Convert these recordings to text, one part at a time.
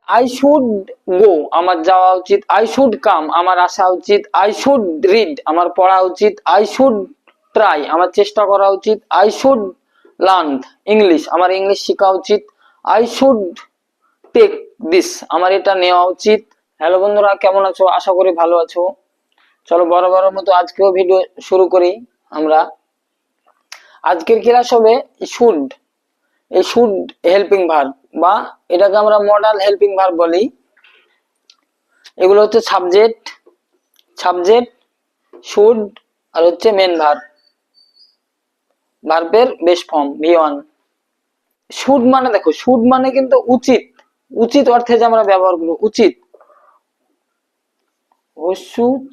I should go, আমার যাওয়া উচিত। আই শুড কাম, আমার আসা উচিত। আই শুড রিড, আমার পড়া উচিত। আই শুড ট্রাই, আমার চেষ্টা করা উচিত। আই শুড লার্ন ইংলিশ, আমার ইংলিশ শেখা উচিত। আই শুড টেক দিস, আমার এটা নেওয়া উচিত। হ্যালো বন্ধুরা, কেমন আছো? আশা করি ভালো আছো। চলো বরাবরের মতো আজকেও ভিডিও শুরু করি আমরা। আজকের ক্লাস হবে শুড। এই শুড হেল্পিং ভার্ব, বা এটাকে আমরা মডাল হেল্পিং ভার্ব বলি। এগুলো হচ্ছে সাবজেক্ট, শুড, আর হচ্ছে মেন ভার্ব, ভার্বের বেস ফর্ম V1। শুড মানে দেখো, শুড মানে কিন্তু উচিত, উচিত অর্থে যে আমরা ব্যবহার করব উচিত।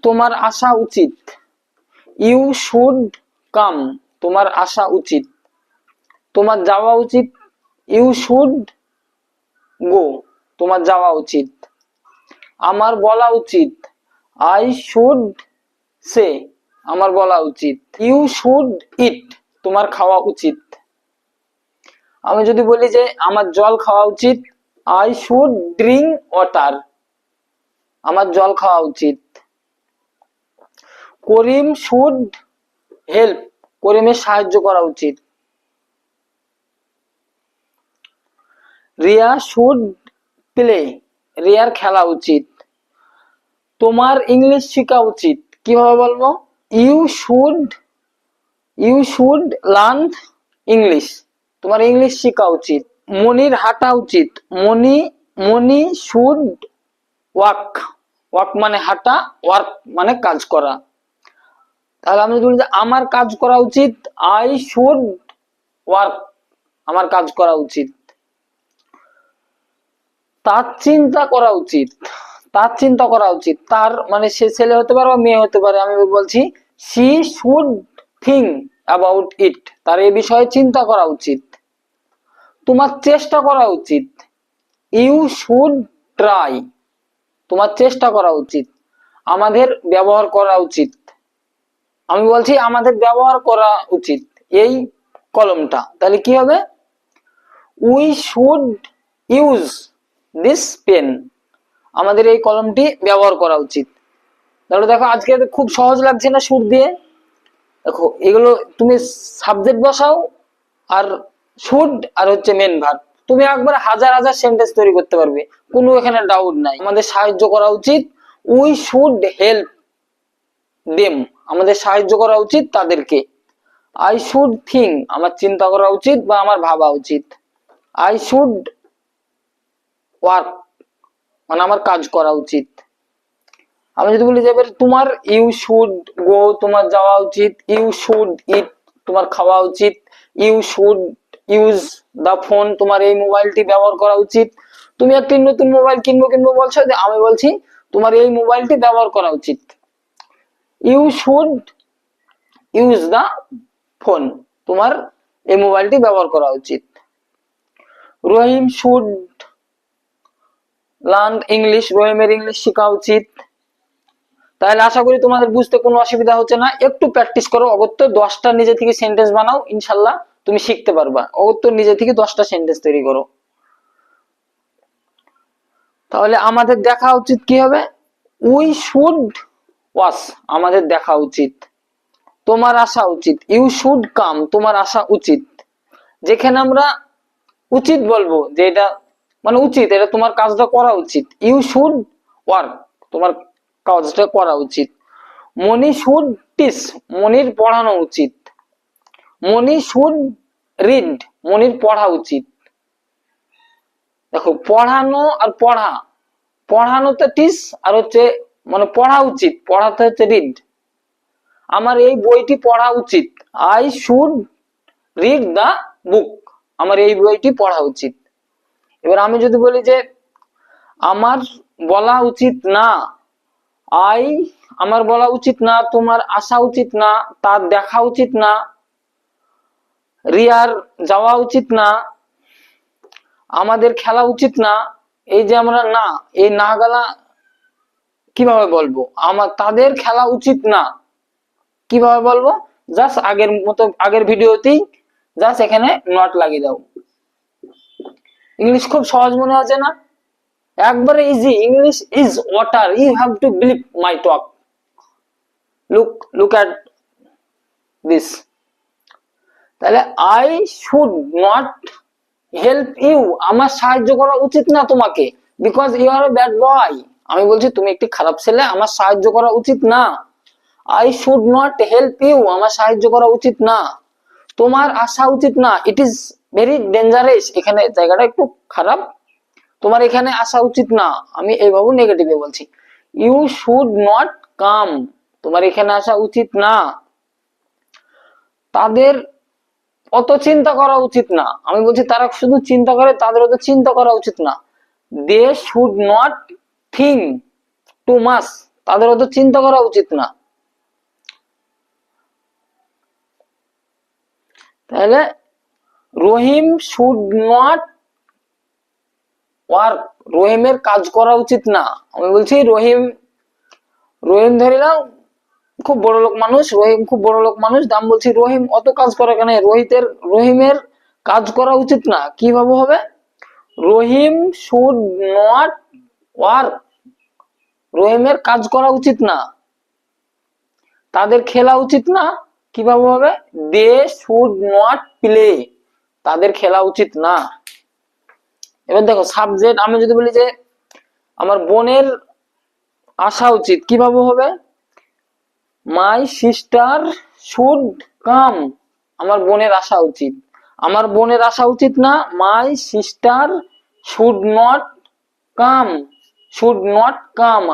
তোমার আসা উচিত। ইউ শুড কাম, তোমার আসা উচিত। তোমার যাওয়া উচিত। ইউ শুড গো, তোমার যাওয়া উচিত। আমার বলা উচিত। আই শুড সে, আমার বলা উচিত। ইউ শুড ইট, তোমার খাওয়া উচিত। আমি যদি বলি যে আমার জল খাওয়া উচিত, আই শুড ড্রিঙ্ক ওয়াটার, আমার জল খাওয়া উচিত। করিম শুড হেল্প, করিমের সাহায্য করা উচিত। রিয়া শুড প্লে, রিয়ার খেলা উচিত। তোমার ইংলিশ শেখা উচিত, কিভাবে বলবো? ইউ শুড লার্ন ইংলিশ, তোমার ইংলিশ শেখা উচিত। মনির হাঁটা উচিত। মনি শুড ওয়াক, ওয়াক মানে হাঁটা, ওয়ার্ক মানে কাজ করা। তাহলে আমি যদি বলি যে আমার কাজ করা উচিত, আই শুড ওয়ার্ক, আমার কাজ করা উচিত। তার চিন্তা করা উচিত, তার চিন্তা করা উচিত। তার মানে সে ছেলে হতে পারে বা মেয়ে হতে পারে। আমি বলছি she should think about it, তার এই বিষয়ে চিন্তা করা উচিত। তোমার চেষ্টা করা উচিত। ইউ শুড ট্রাই, তোমার চেষ্টা করা উচিত। আমাদের ব্যবহার করা উচিত, আমি বলছি আমাদের ব্যবহার করা উচিত এই কলমটা। তাহলে কি হবে? We should use this pen, আমাদের এই কলমটি ব্যবহার করা উচিত। তাহলে দেখো আজকে খুব সহজ লাগছে না শুড দিয়ে? দেখো এগুলো তুমি সাবজেক্ট বসাও, আর শুড আর হচ্ছে মেন ভার্ব, তুমি একবার হাজার হাজার সেন্টেন্স তৈরি করতে পারবে, কোনো এখানে ডাউট নাই। আমাদের সাহায্য করা উচিত, উই শুড হেল্প দেম, আমাদের সাহায্য করা উচিত তাদেরকে। আই শুড থিঙ্ক, আমার চিন্তা করা উচিত বা আমার ভাবা উচিত। আই শুড ওয়ার্ক, মানে আমার কাজ করা উচিত। আমি যদি বলি যে তোমার ইউ শুড গো, তোমার যাওয়া উচিত। ইউ শুড ইট, তোমার খাওয়া উচিত। You should use the phone, তোমার এই মোবাইলটি ব্যবহার করা উচিত। তুমি একটি নতুন মোবাইল কিনবো বলছো, যে আমি বলছি তোমার এই মোবাইলটি ব্যবহার করা উচিত। You should use the phone, তোমার এই মোবাইলটি ব্যবহার করা উচিত। রহিম শুড লার্ন ইংলিশ, রহিমের ইংলিশ শেখা উচিত। তাহলে আশা করি তোমাদের বুঝতে কোনো অসুবিধা হচ্ছে না। একটু প্র্যাকটিস করো, অগত্য 10টা নিজে থেকে সেন্টেন্স বানাও, ইনশাল্লাহ তুমি শিখতে পারবা। অগত্য নিজে থেকে 10টা সেন্টেন্স তৈরি করো। তাহলে আমাদের দেখা উচিত কি হবে? উই শুড ওয়াচ, আমাদের দেখা উচিত। তোমার আসা উচিত। ইউ শুড কাম, তোমার আসা উচিত। যেখানে আমরা উচিত বলবো যে এটা মানে উচিত, এটা তোমার কাজটা করা উচিত। ইউ শুড ওয়ার্ক, তোমার কাজটা করা উচিত। মনি শুড টিচ, মনির পড়ানো উচিত। মনি শুড রিড, মনির পড়া উচিত। দেখো পড়ানো আর পড়া, পড়ানোতে টিচ আর হচ্ছে মানে পড়া উচিত, পড়াতে হচ্ছে রিড। আমার এই বইটি পড়া উচিত। আই শুড রিড দা বুক, আমার এই বইটি পড়া উচিত। এবার আমি যদি বলি যে আমার বলা উচিত না, আই, আমার বলা উচিত না, তোমার আসা উচিত না, তার দেখা উচিত না, রিয়ার যাওয়া উচিত না, আমাদের খেলা উচিত না। এই যে আমরা না, এই না গলা কিভাবে বলবো? আমার তাদের খেলা উচিত না, কিভাবে বলবো? জাস্ট আগের মতো, আগের ভিডিওতেই জাস্ট এখানে নট লাগিয়ে দাও। ইংলিশ খুব সহজ মনে হচ্ছে না? একবারে easy. English is water, you have to believe my talk. Look at this. তাহলে I should not help you, আমার সাহায্য করা উচিত না তোমাকে, because you are a bad boy. আমি বলছি তুমি একটি খারাপ ছেলে, আমার সাহায্য করা উচিত না। I should not help you, আমার সাহায্য করা উচিত না, তোমার আসা উচিত না। ইট ইজ ভেরি ডেঞ্জারাস, এখানে জায়গাটা একটু খারাপ, তোমার এখানে আসা উচিত না। আমি এইভাবে নেগেটিভে বলছি। ইউ শুড নট কাম, তোমার এখানে আসা উচিত না। তাদের অত চিন্তা করা উচিত না, আমি বলছি তারা শুধু চিন্তা করে, তাদের অত চিন্তা করা উচিত না। They should not think too much, তাদের অত চিন্তা করা উচিত না। তাহলে রহিম শুড নট ওয়ার্ক, রহিমের কাজ করা উচিত না। আমি বলছি রহিম ধরে নাও খুব বড় লোক মানুষ, রহিম খুব বড় লোক মানুষ, দাম বলছি রহিম অত কাজ করে কেন, রহিমের কাজ করা উচিত না। কিভাবে হবে? রহিম শুড নট ওয়ার্ক, রহিমের কাজ করা উচিত না। তাদের খেলা উচিত না, কিভাবে হবে? দে শুড নট প্লে, তাদের খেলা উচিত না। এবার দেখো সাবজেক্ট, আমি যদি বলি যে আমার বোনের আসা উচিত, কিভাবে হবে? মাই সিস্টার শুড কাম, আমার বোনের আসা উচিত। আমার বোনের আসা উচিত না, my sister should not come,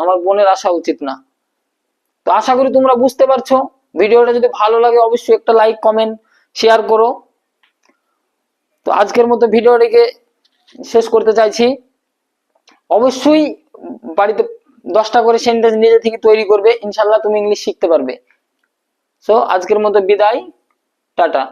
আমার বোনের আসা উচিত না। তো আশা করি তোমরা বুঝতে পারছো। ভিডিওটা যদি ভালো লাগে অবশ্যই একটা লাইক, কমেন্ট, শেয়ার করো। তো আজকের মতো ভিডিওটিকে শেষ করতে চাইছি। অবশ্যই বাড়িতে 10টা করে সেন্টেন্স নিজে থেকে তৈরি করবে, ইনশাল্লাহ তুমি ইংলিশ শিখতে পারবে। সো আজকের মতো বিদায়, টাটা।